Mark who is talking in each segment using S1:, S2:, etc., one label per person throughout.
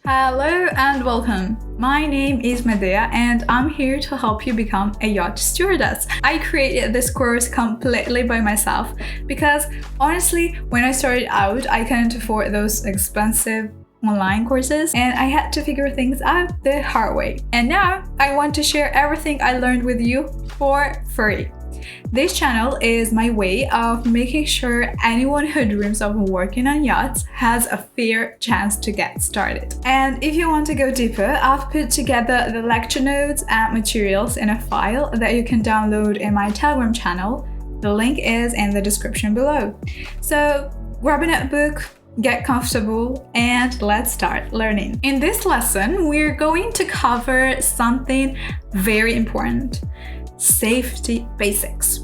S1: Hello and welcome. My name is Medea and I'm here to help you become a yacht stewardess. I created this course completely by myself because honestly, when I started out, I couldn't afford those expensive online courses and I had to figure things out the hard way. And now I want to share everything I learned with you for free. This channel is my way of making sure anyone who dreams of working on yachts has a fair chance to get started. And if you want to go deeper, I've put together the lecture notes and materials in a file that you can download in my Telegram channel. The link is in the description below. So grab a notebook, get comfortable, and let's start learning. In this lesson, we're going to cover something very important. Safety basics.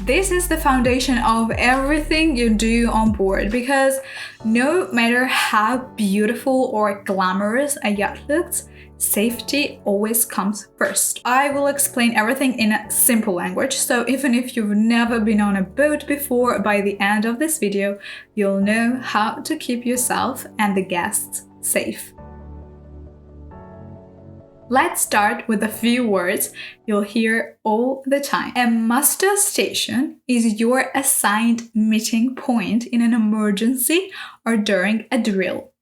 S1: This is the foundation of everything you do on board because no matter how beautiful or glamorous a yacht looks, safety always comes first. I will explain everything in a simple language, so even if you've never been on a boat before, by the end of this video, you'll know how to keep yourself and the guests safe. Let's start with a few words you'll hear all the time. A muster station is your assigned meeting point in an emergency or during a drill.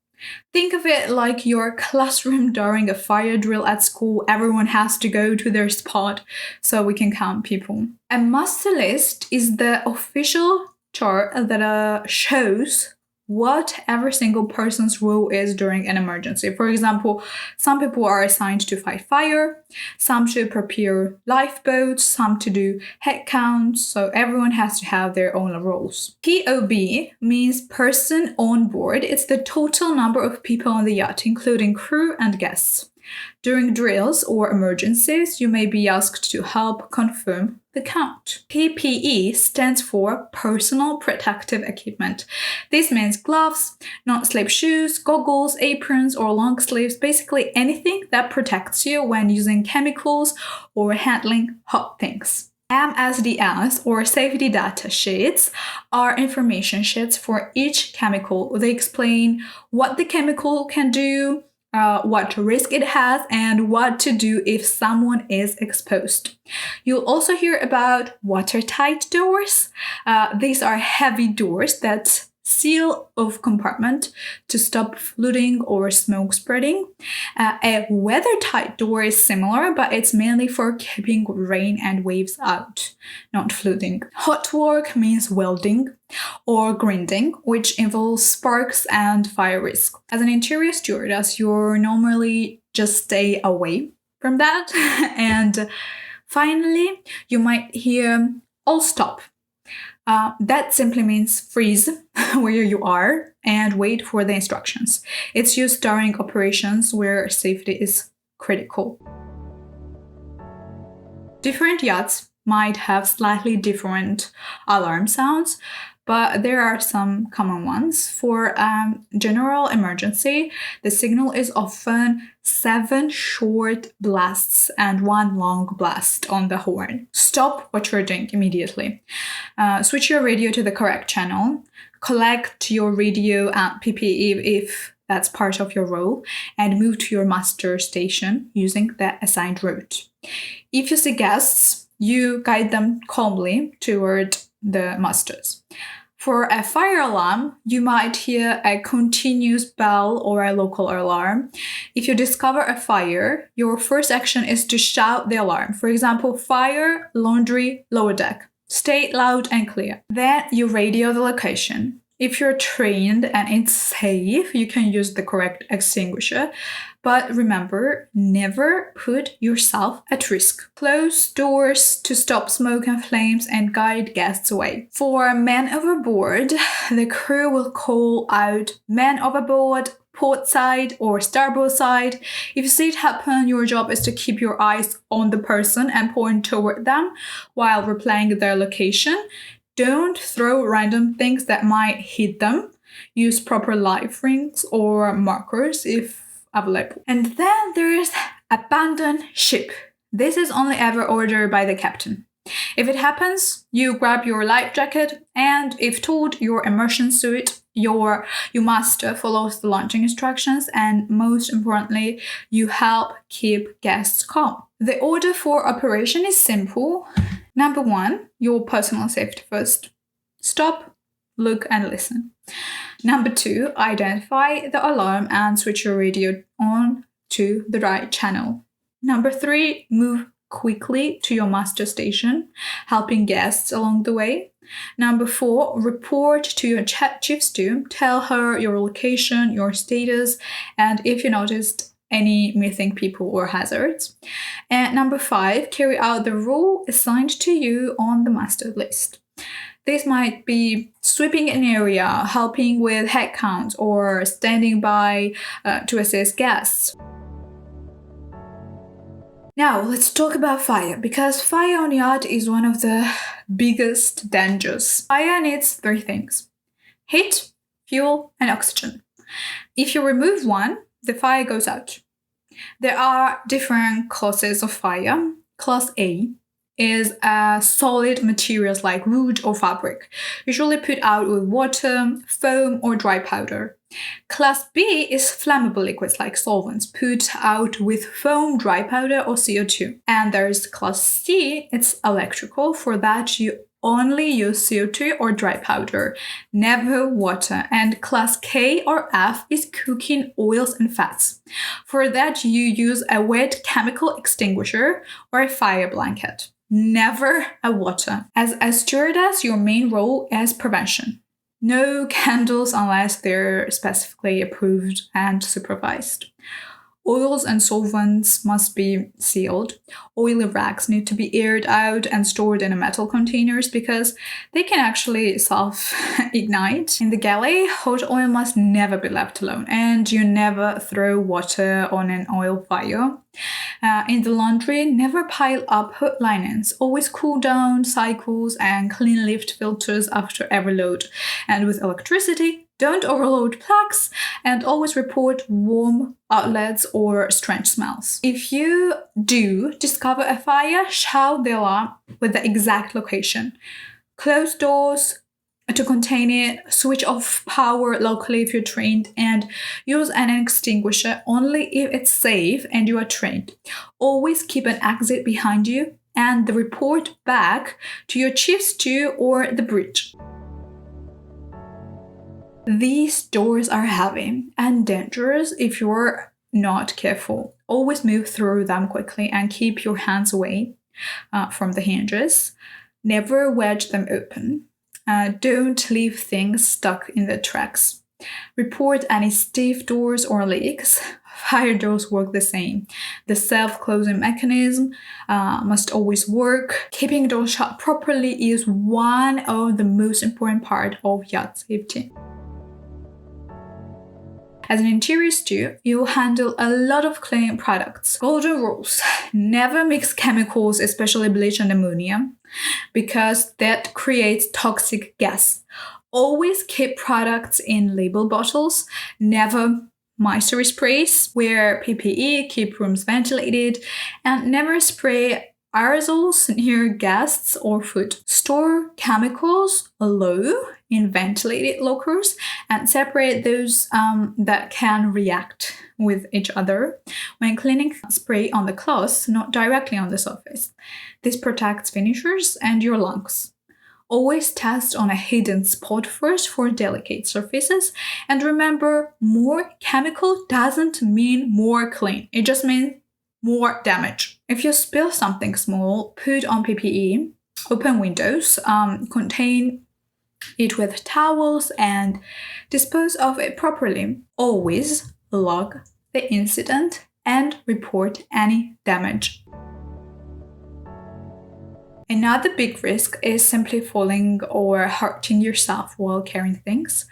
S1: Think of it like your classroom during a fire drill at school. Everyone has to go to their spot so we can count people. A muster list is the official chart that shows what every single person's role is during an emergency. For example, some people are assigned to fight fire, some to prepare lifeboats, some to do head counts, so everyone has to have their own roles. POB means person on board. It's the total number of people on the yacht, including crew and guests. During drills or emergencies, you may be asked to help confirm the count. PPE stands for personal protective equipment. This means gloves, non-slip shoes, goggles, aprons, or long sleeves, basically anything that protects you when using chemicals or handling hot things. MSDS, or safety data sheets, are information sheets for each chemical. They explain what the chemical can do, what risk it has, and what to do if someone is exposed. You'll also hear about watertight doors. These are heavy doors that seal off compartment to stop flooding or smoke spreading. A weathertight door is similar, but it's mainly for keeping rain and waves out, not flooding. Hot work means welding or grinding, which involves sparks and fire risk. As an interior stewardess, you're normally just stay away from that. And finally, you might hear all stop. That simply means freeze where you are and wait for the instructions. It's used during operations where safety is critical. Different yachts might have slightly different alarm sounds, but there are some common ones. For general emergency, the signal is often 7 short blasts and 1 long blast on the horn. Stop what you're doing immediately. Switch your radio to the correct channel. Collect your radio and PPE if that's part of your role, and move to your muster station using the assigned route. If you see guests, you guide them calmly toward the musters. For a fire alarm, you might hear a continuous bell or a local alarm. If you discover a fire, your first action is to shout the alarm. For example, fire, laundry, lower deck. Stay loud and clear. Then you radio the location. If you're trained and it's safe, you can use the correct extinguisher. But remember, never put yourself at risk. Close doors to stop smoke and flames and guide guests away. For men overboard, the crew will call out men overboard, port side or starboard side. If you see it happen, your job is to keep your eyes on the person and point toward them while replaying their location. Don't throw random things that might hit them. Use proper life rings or markers if available. And then there's abandon ship. This is only ever ordered by the captain. If it happens, you grab your life jacket and, if told, your immersion suit You must follow the launching instructions, and most importantly, you help keep guests calm. The order for operation is simple. Number 1, your personal safety first. Stop, look, and listen. Number 2, identify the alarm and switch your radio on to the right channel. Number 3, move quickly to your master station, helping guests along the way. Number 4, report to your chief stew. Tell her your location, your status, and if you noticed any missing people or hazards. And number 5, carry out the role assigned to you on the master list. This might be sweeping an area, helping with head count, or standing by to assist guests. Now, let's talk about fire, because fire on yacht is one of the biggest dangers. Fire needs 3 things: heat, fuel, and oxygen. If you remove one, the fire goes out. There are different classes of fire. Class A is solid materials like wood or fabric, usually put out with water, foam, or dry powder. Class B is flammable liquids like solvents, put out with foam, dry powder, or CO2. And there's Class C, it's electrical. For that, you only use CO2 or dry powder, never water. And Class K or F is cooking oils and fats. For that, you use a wet chemical extinguisher or a fire blanket, never a water. As a stewardess, your main role is prevention. No candles unless they're specifically approved and supervised. Oils and solvents must be sealed. Oily rags need to be aired out and stored in metal containers because they can actually self-ignite. In the galley, hot oil must never be left alone, and you never throw water on an oil fire. In the laundry, never pile up hot linens. Always cool down cycles and clean lift filters after every load. And with electricity, don't overload plugs, and always report warm outlets or strange smells. If you do discover a fire, shout the alarm with the exact location. Close doors to contain it, switch off power locally if you're trained, and use an extinguisher only if it's safe and you are trained. Always keep an exit behind you and the report back to your chief stew or the bridge. These doors are heavy and dangerous if you're not careful. Always move through them quickly and keep your hands away from the hinges. Never wedge them open. Don't leave things stuck in the tracks. Report any stiff doors or leaks. Fire doors work the same. The self-closing mechanism must always work. Keeping doors shut properly is one of the most important parts of yacht safety. As an interior stew, you'll handle a lot of cleaning products. Golden rules: never mix chemicals, especially bleach and ammonia, because that creates toxic gas. Always keep products in label bottles. Never mystery sprays. Wear PPE, keep rooms ventilated, and never spray aerosols near guests or food. Store chemicals low in ventilated lockers and separate those that can react with each other. When cleaning, spray on the cloths, not directly on the surface. This protects finishers and your lungs. Always test on a hidden spot first for delicate surfaces. And remember, more chemical doesn't mean more clean. It just means more damage. If you spill something small, put on PPE, open windows, contain it with towels, and dispose of it properly. Always log the incident and report any damage. Another big risk is simply falling or hurting yourself while carrying things.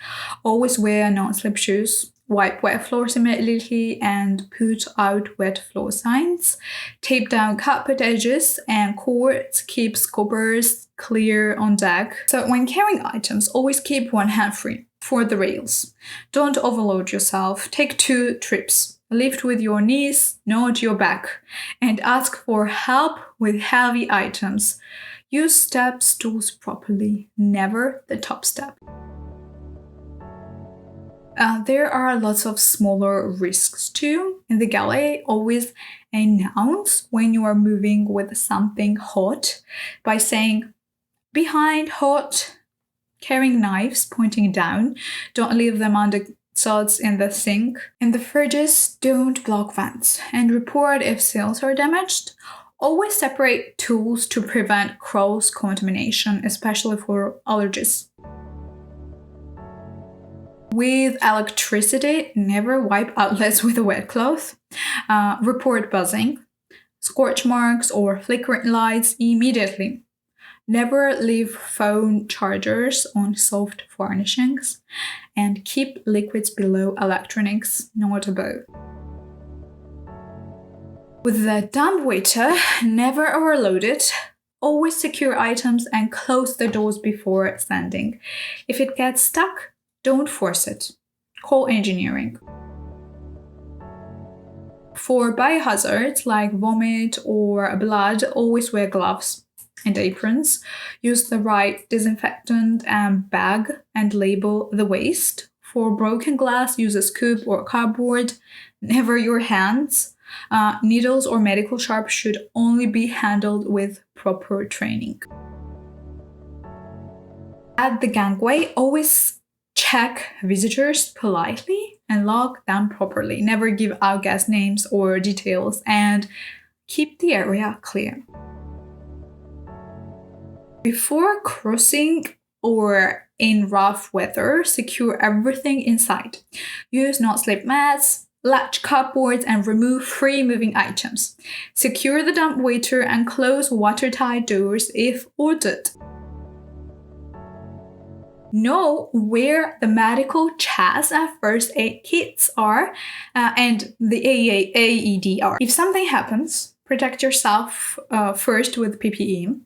S1: Always wear non-slip shoes. Wipe wet floors immediately and put out wet floor signs. Tape down carpet edges and cords. Keep scuppers clear on deck. So when carrying items, always keep one hand free for the rails. Don't overload yourself. Take 2 trips. Lift with your knees, not your back, and ask for help with heavy items. Use step stools properly, never the top step. there are lots of smaller risks too. In the galley, always announce when you are moving with something hot by saying, behind hot, carrying knives pointing down. Don't leave them on the suds in the sink. In the fridges, don't block vents and report if seals are damaged. Always separate tools to prevent cross-contamination, especially for allergies. With electricity, never wipe outlets with a wet cloth. Report buzzing, scorch marks, or flickering lights immediately. Never leave phone chargers on soft furnishings. And keep liquids below electronics, not above. With the dumbwaiter, never overload it. Always secure items and close the doors before sending. If it gets stuck, don't force it. Call engineering. For biohazards like vomit or blood, always wear gloves and aprons. Use the right disinfectant and bag and label the waste. For broken glass, use a scoop or cardboard. Never your hands. Needles or medical sharps should only be handled with proper training. At the gangway, always check visitors politely and log them properly. Never give out guest names or details, and keep the area clear. Before crossing or in rough weather, secure everything inside. Use not-slip mats, latch cupboards, and remove free-moving items. Secure the dumbwaiter and close watertight doors if ordered. Know where the medical chest and first aid kits are and the AED are. If something happens, protect yourself first with PPE.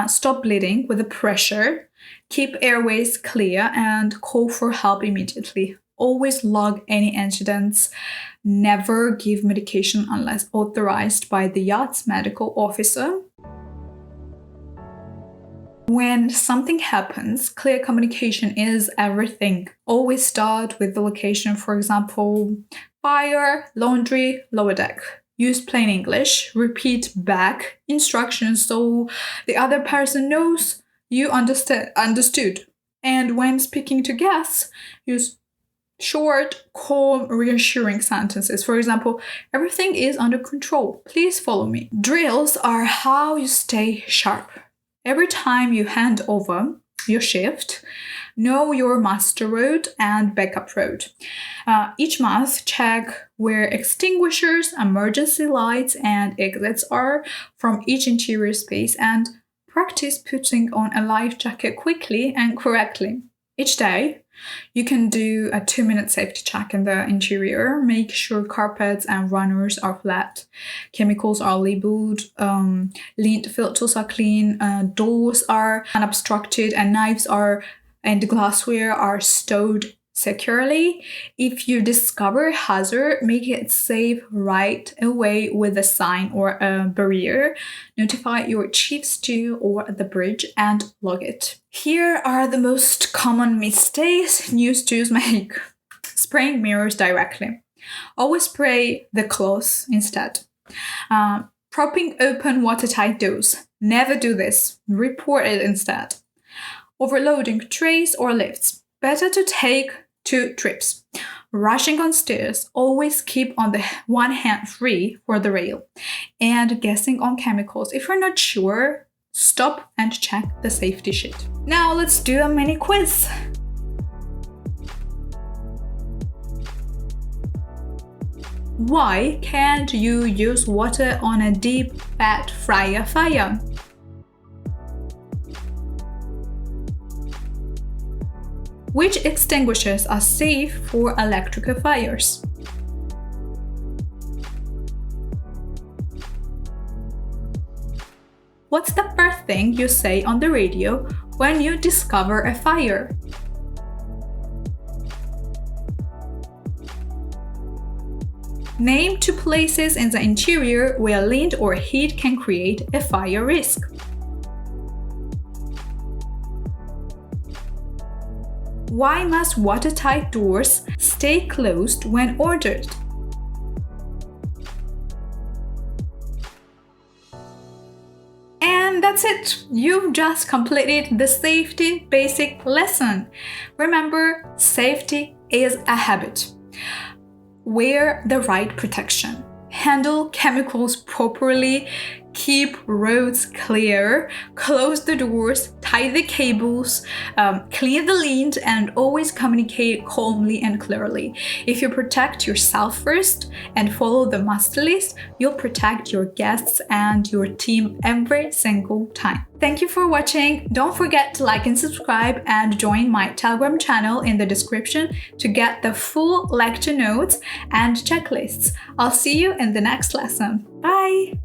S1: Stop bleeding with the pressure. Keep airways clear and call for help immediately. Always log any incidents. Never give medication unless authorized by the yacht's medical officer. When something happens, clear communication is everything. Always start with the location, for example, fire, laundry, lower deck. Use plain English. Repeat back instructions so the other person knows you understood. And when speaking to guests, use short, calm, reassuring sentences. For example, everything is under control. Please follow me. Drills are how you stay sharp. Every time you hand over your shift, know your master road and backup road. Each month, check where extinguishers, emergency lights, and exits are from each interior space and practice putting on a life jacket quickly and correctly. Each day, you can do a 2-minute safety check in the interior. Make sure carpets and runners are flat, chemicals are labeled, lint filters are clean, doors are unobstructed, and knives and glassware are stowed securely. If you discover a hazard, make it safe right away with a sign or a barrier. Notify your chief stew or the bridge and log it. Here are the most common mistakes new stews make. Spraying mirrors directly. Always spray the cloth instead. Propping open watertight doors. Never do this. Report it instead. Overloading trays or lifts. Better to take 2 trips. Rushing on stairs. Always keep on the one hand free for the rail. And guessing on chemicals. If you're not sure, stop and check the safety sheet. Now let's do a mini quiz. Why can't you use water on a deep fat fryer fire? Which extinguishers are safe for electrical fires? What's the first thing you say on the radio when you discover a fire? Name 2 places in the interior where lint or heat can create a fire risk. Why must watertight doors stay closed when ordered? And that's it! You've just completed the safety basic lesson. Remember, safety is a habit. Wear the right protection. Handle chemicals properly. Keep roads clear. Close the doors. Tie the cables. Clean the lint, and always communicate calmly and clearly. If you protect yourself first and follow the master list, you'll protect your guests and your team every single time. Thank you for watching. Don't forget to like and subscribe, and join my Telegram channel in the description to get the full lecture notes and checklists. I'll see you in the next lesson. Bye!